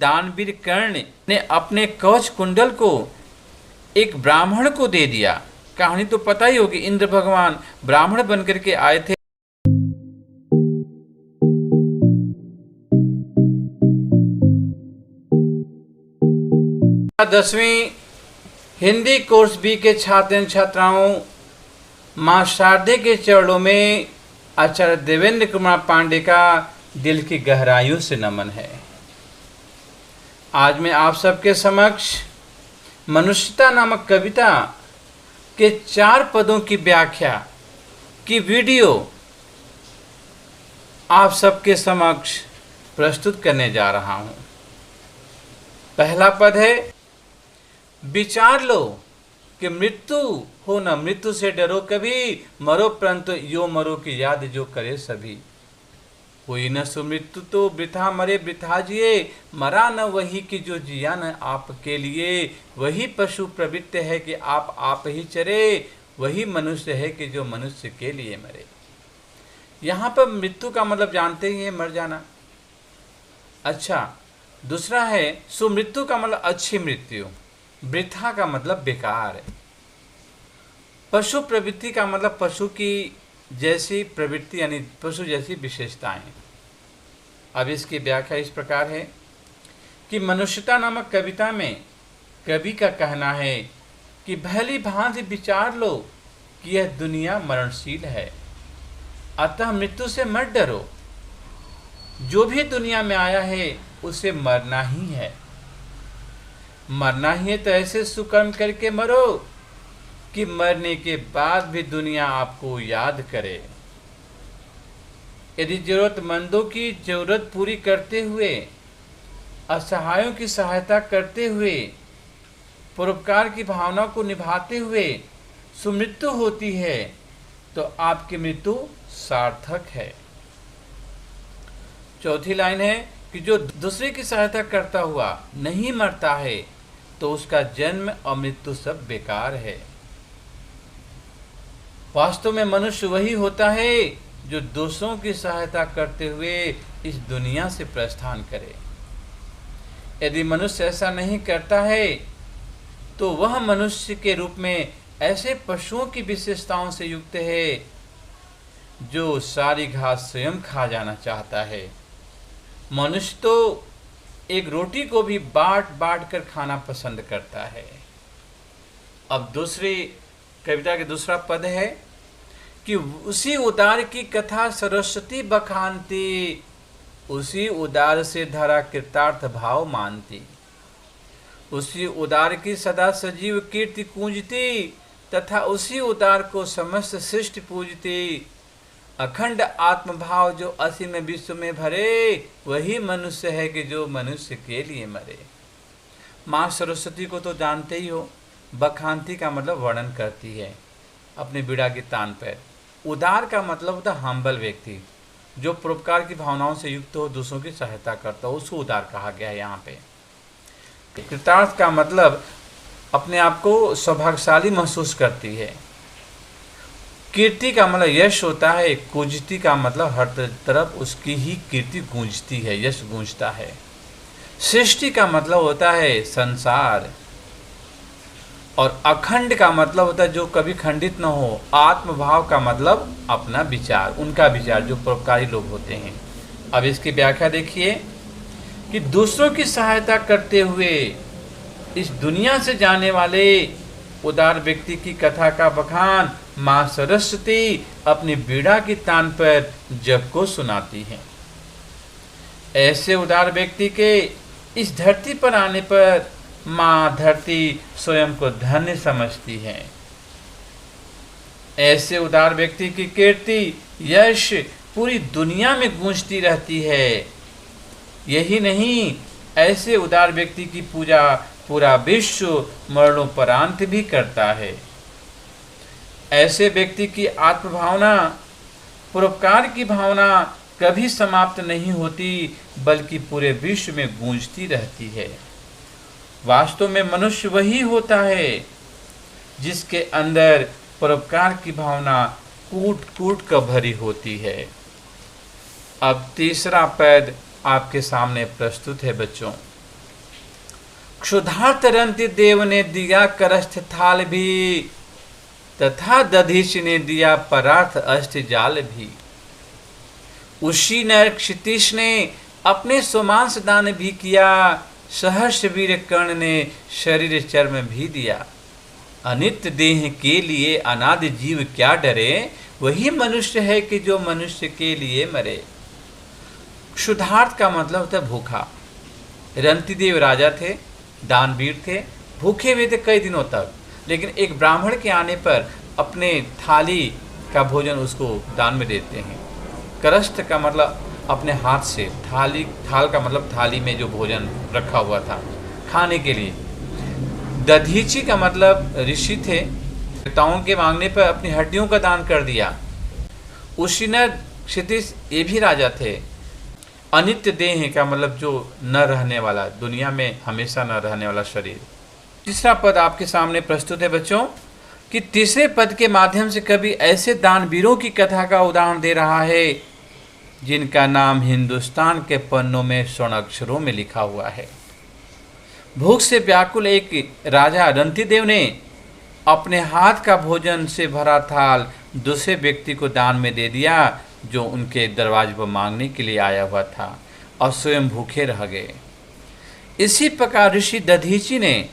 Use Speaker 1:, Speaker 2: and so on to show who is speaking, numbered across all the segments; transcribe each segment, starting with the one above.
Speaker 1: दानवीर कर्ण ने अपने कवच कुंडल को एक ब्राह्मण को दे दिया। कहानी तो पता ही होगी, इंद्र भगवान ब्राह्मण बनकर के आए थे। दसवीं हिंदी कोर्स बी के छात्र छात्राओं, मां शारदे के चरणों में आचार्य देवेंद्र कुमार पांडे का दिल की गहराइयों से नमन है। आज मैं आप सबके समक्ष मनुष्यता नामक कविता के 4 पदों की व्याख्या की वीडियो आप सबके समक्ष प्रस्तुत करने जा रहा हूं। पहला पद है, विचार लो कि मृत्यु हो न मृत्यु से डरो कभी, मरो परंतु यो मरो की याद जो करे सभी। कोई न सुमृत्यु तो वृथा मरे वृथा जिए, मरा न वही कि जो जिया न आपके लिए। वही पशु प्रवृत्त है कि आप ही चरे, वही मनुष्य है कि जो मनुष्य के लिए मरे। यहाँ पर मृत्यु का मतलब जानते ही है, मर जाना। अच्छा, दूसरा है सुमृत्यु का मतलब अच्छी मृत्यु, वृथा का मतलब बेकार। पशु प्रवृत्ति का मतलब पशु की जैसी प्रवृत्ति यानी पशु जैसी विशेषताएं। अब इसकी व्याख्या इस प्रकार है कि मनुष्यता नामक कविता में कवि का कहना है कि भली भांति विचार लो कि यह दुनिया मरणशील है, अतः मृत्यु से मत डरो। जो भी दुनिया में आया है उसे मरना ही है। मरना ही है तो ऐसे सुकर्म करके मरो कि मरने के बाद भी दुनिया आपको याद करे। यदि जरूरतमंदों की जरूरत पूरी करते हुए, असहायों की सहायता करते हुए, परोपकार की भावना को निभाते हुए सुमृत्यु होती है तो आपकी मृत्यु सार्थक है। चौथी लाइन है कि जो दूसरे की सहायता करता हुआ नहीं मरता है तो उसका जन्म और मृत्यु सब बेकार है। वास्तव में मनुष्य वही होता है जो दूसरों की सहायता करते हुए इस दुनिया से प्रस्थान करे। यदि मनुष्य ऐसा नहीं करता है तो वह मनुष्य के रूप में ऐसे पशुओं की विशेषताओं से युक्त है जो सारी घास स्वयं खा जाना चाहता है। मनुष्य तो एक रोटी को भी बांट बांट कर खाना पसंद करता है। अब दूसरी कविता के दूसरा पद है कि उसी उदार की कथा सरस्वती बखानती, उसी उदार से धरा कृतार्थ भाव मानती। उसी उदार की सदा सजीव कीर्ति गूंजती, तथा उसी उदार को समस्त सृष्टि पूजती। अखंड आत्मभाव जो असीम विश्व में भरे, वही मनुष्य है कि जो मनुष्य के लिए मरे। माँ सरस्वती को तो जानते ही हो, बखानती का मतलब वर्णन करती है अपने बीड़ा की तान पर। उदार का मतलब होता है हम्बल व्यक्ति, जो परोपकार की भावनाओं से युक्त हो, दूसरों की सहायता करता हो, उसको उदार कहा गया है यहाँ पे। कृतार्थ का मतलब अपने आप को सौभाग्यशाली महसूस करती है। कीर्ति का मतलब यश होता है। गूंजती का मतलब हर तरफ उसकी ही कीर्ति गूंजती है, यश गूंजता है। सृष्टि का मतलब होता है संसार। और अखंड का मतलब होता है जो कभी खंडित न हो। आत्मभाव का मतलब अपना विचार, उनका विचार, जो परोपकारी लोग होते हैं। अब इसकी व्याख्या देखिए कि दूसरों की सहायता करते हुए इस दुनिया से जाने वाले उदार व्यक्ति की कथा का बखान माँ सरस्वती अपनी बीड़ा की तान पर जग को सुनाती हैं। ऐसे उदार व्यक्ति के इस धरती पर आने पर माँ धरती स्वयं को धन्य समझती है। ऐसे उदार व्यक्ति की कीर्ति, यश पूरी दुनिया में गूंजती रहती है। यही नहीं, ऐसे उदार व्यक्ति की पूजा पूरा विश्व मरणोपरांत भी करता है। ऐसे व्यक्ति की आत्मभावना, परोपकार की भावना कभी समाप्त नहीं होती, बल्कि पूरे विश्व में गूंजती रहती है। वास्तव में मनुष्य वही होता है जिसके अंदर परोपकार की भावना कूट कूट कर भरी होती है। अब तीसरा पद आपके सामने प्रस्तुत है बच्चों। क्षुधार्त रंति देव ने दिया करस्थ थाल भी, तथा दधीच ने दिया परार्थ अष्ट जाल भी। उसी नर क्षितिश ने अपने सोमांस दान भी किया, सहर्ष वीर कर्ण ने शरीर चर्म भी दिया। अनित्य देह के लिए अनादि जीव क्या डरे, वही मनुष्य है कि जो मनुष्य के लिए मरे। क्षुधार्त का मतलब होता है भूखा। रंतिदेव राजा थे, दानवीर थे, भूखे हुए थे कई दिनों तक, लेकिन एक ब्राह्मण के आने पर अपने थाली का भोजन उसको दान में देते हैं। करष्ट का मतलब अपने हाथ से, थाल का मतलब थाली में जो भोजन रखा हुआ था खाने के लिए। दधीची का मतलब ऋषि थे, देवताओं के मांगने पर अपनी हड्डियों का दान कर दिया। उशीनर क्षितिज ये भी राजा थे। अनित्य देह का मतलब जो न रहने वाला, दुनिया में हमेशा न रहने वाला शरीर। तीसरा पद आपके सामने प्रस्तुत है बच्चों, कि तीसरे पद के माध्यम से कवि ऐसे दानवीरों की कथा का उदाहरण दे रहा है जिनका नाम हिंदुस्तान के पन्नों में स्वर्ण अक्षरों में लिखा हुआ है। भूख से व्याकुल एक राजा रंतिदेव ने अपने हाथ का भोजन से भरा थाल दूसरे व्यक्ति को दान में दे दिया जो उनके दरवाजे पर मांगने के लिए आया हुआ था, और स्वयं भूखे रह गए। इसी प्रकार ऋषि दधीची ने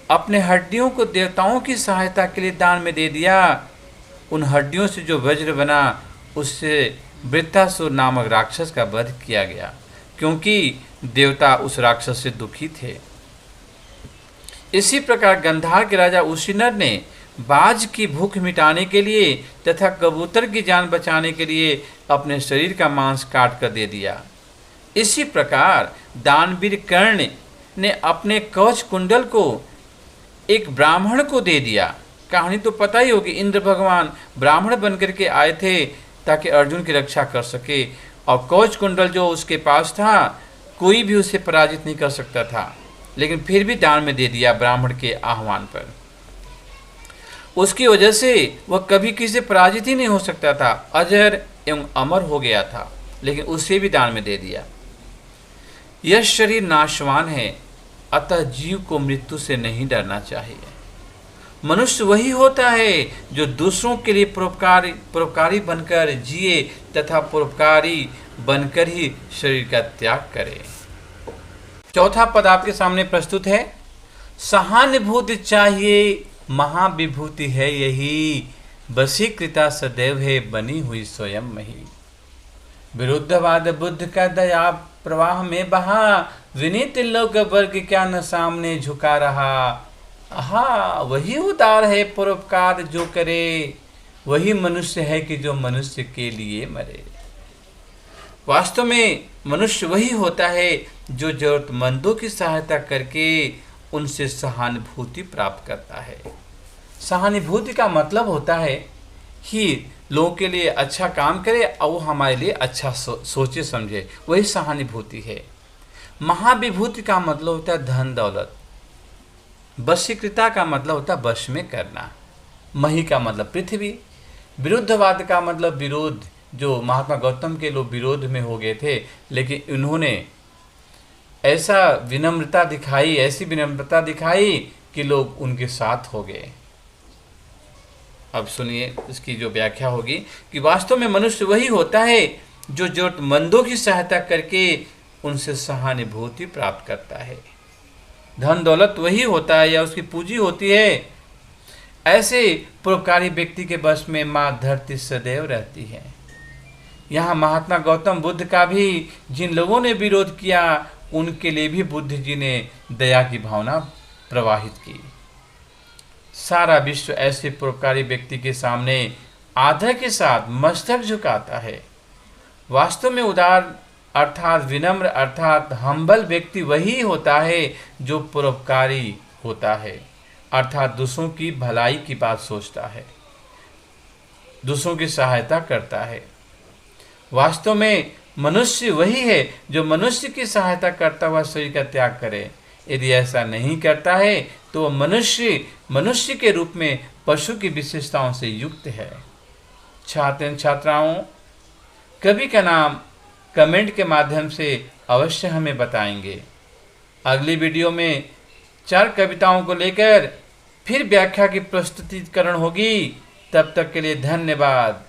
Speaker 1: अपने हड्डियों को देवताओं की सहायता के लिए दान में दे दिया। उन हड्डियों से जो वज्र बना उससे वृत्तासुर नामक राक्षस का वध किया गया, क्योंकि देवता उस राक्षस से दुखी थे। इसी प्रकार गंधार के राजा उशीनर ने बाज की भूख मिटाने के लिए तथा कबूतर की जान बचाने के लिए अपने शरीर का मांस काट कर दे दिया। इसी प्रकार दानवीर कर्ण ने अपने कवच कुंडल को एक ब्राह्मण को दे दिया। कहानी तो पता ही होगी, इंद्र भगवान ब्राह्मण बनकर के आए थे ताकि अर्जुन की रक्षा कर सके, और कवच कुंडल जो उसके पास था कोई भी उसे पराजित नहीं कर सकता था, लेकिन फिर भी दान में दे दिया ब्राह्मण के आह्वान पर। उसकी वजह से वह कभी किसी से पराजित ही नहीं हो सकता था, अजर एवं अमर हो गया था, लेकिन उसे भी दान में दे दिया। यह शरीर नाशवान है, अतः जीव को मृत्यु से नहीं डरना चाहिए। मनुष्य वही होता है जो दूसरों के लिए परोपकारी बनकर जिए तथा परोपकारी बनकर ही शरीर का त्याग करे। चौथा पद आपके सामने प्रस्तुत है, सहानुभूति चाहिए महाविभूति है यही, वशीकृता सदैव है बनी हुई स्वयं मही। विरुद्धवाद बुद्ध का दया प्रवाह में बहा, विनीत लोक वर्ग क्या न सामने झुका रहा। आहा, वही उदार है परोपकार जो करे, वही मनुष्य है कि जो मनुष्य के लिए मरे। वास्तव में मनुष्य वही होता है जो जरूरतमंदों की सहायता करके उनसे सहानुभूति प्राप्त करता है। सहानुभूति का मतलब होता है कि लोगों के लिए अच्छा काम करे और वो हमारे लिए अच्छा सोचे समझे, वही सहानुभूति है। महाविभूति का मतलब होता है धन दौलत। वशीकृता का मतलब होता है वश में करना। मही का मतलब पृथ्वी। विरुद्धवाद का मतलब विरोध, जो महात्मा गौतम के लोग विरोध में हो गए थे, लेकिन उन्होंने ऐसा विनम्रता दिखाई, ऐसी विनम्रता दिखाई कि लोग उनके साथ हो गए। अब सुनिए इसकी जो व्याख्या होगी कि वास्तव में मनुष्य वही होता है जो जरूरतमंदों की सहायता करके उनसे सहानुभूति प्राप्त करता है। धन दौलत वही होता है या उसकी पूंजी होती है। ऐसे परोपकारी व्यक्ति के बस में माँ धरती सदैव रहती है। यहाँ महात्मा गौतम बुद्ध का भी जिन लोगों ने विरोध किया उनके लिए भी बुद्ध जी ने दया की भावना प्रवाहित की। सारा विश्व ऐसे परोपकारी व्यक्ति के सामने आदर के साथ मस्तक झुकाता है। वास्तव में उदार अर्थात विनम्र अर्थात हम्बल व्यक्ति वही होता है जो परोपकारी होता है, अर्थात दूसरों की भलाई की बात सोचता है, दूसरों की सहायता करता है। वास्तव में मनुष्य वही है जो मनुष्य की सहायता करता हुआ शरीर का त्याग करे। यदि ऐसा नहीं करता है तो मनुष्य के रूप में पशु की विशेषताओं से युक्त है। छात्र छात्राओं, कवि का नाम कमेंट के माध्यम से अवश्य हमें बताएंगे। अगली वीडियो में 4 कविताओं को लेकर फिर व्याख्या की प्रस्तुतिकरण होगी। तब तक के लिए धन्यवाद।